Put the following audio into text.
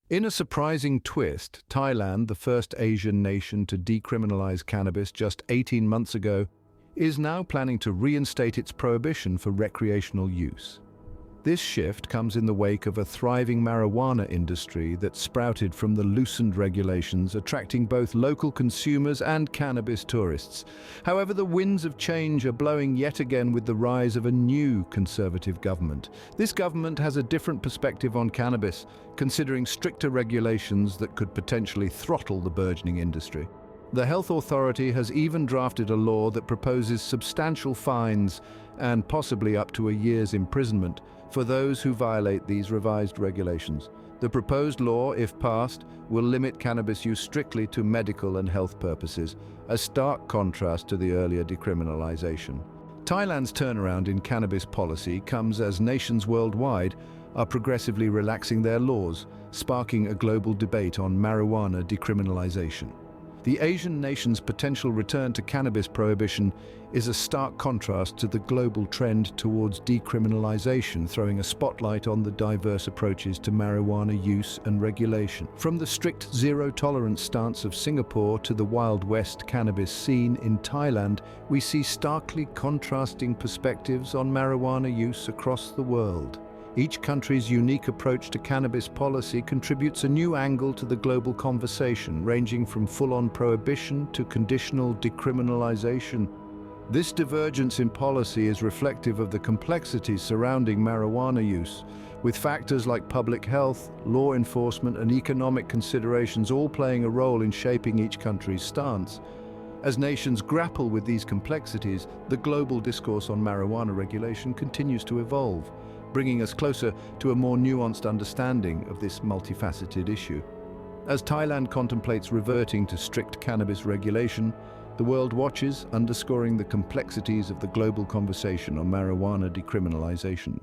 In a surprising twist, Thailand, the first Asian nation to decriminalize cannabis just 18 months ago, is now planning to reinstate its prohibition for recreational use. This shift comes in the wake of a thriving marijuana industry that sprouted from the loosened regulations, attracting both local consumers and cannabis tourists. However, the winds of change are blowing yet again with the rise of a new conservative government. This government has a different perspective on cannabis, considering stricter regulations that could potentially throttle the burgeoning industry. The health authority has even drafted a law that proposes substantial fines and possibly up to a year's imprisonment for those who violate these revised regulations. The proposed law, if passed, will limit cannabis use strictly to medical and health purposes, a stark contrast to the earlier decriminalization. Thailand's turnaround in cannabis policy comes as nations worldwide are progressively relaxing their laws, sparking a global debate on marijuana decriminalization. The Asian nation's potential return to cannabis prohibition is a stark contrast to the global trend towards decriminalization, throwing a spotlight on the diverse approaches to marijuana use and regulation. From the strict zero-tolerance stance of Singapore to the Wild West cannabis scene in Thailand, we see starkly contrasting perspectives on marijuana use across the world. Each country's unique approach to cannabis policy contributes a new angle to the global conversation, ranging from full-on prohibition to conditional decriminalization. This divergence in policy is reflective of the complexities surrounding marijuana use, with factors like public health, law enforcement, and economic considerations all playing a role in shaping each country's stance. As nations grapple with these complexities, the global discourse on marijuana regulation continues to evolve, bringing us closer to a more nuanced understanding of this multifaceted issue. As Thailand contemplates reverting to strict cannabis regulation, the world watches, underscoring the complexities of the global conversation on marijuana decriminalization.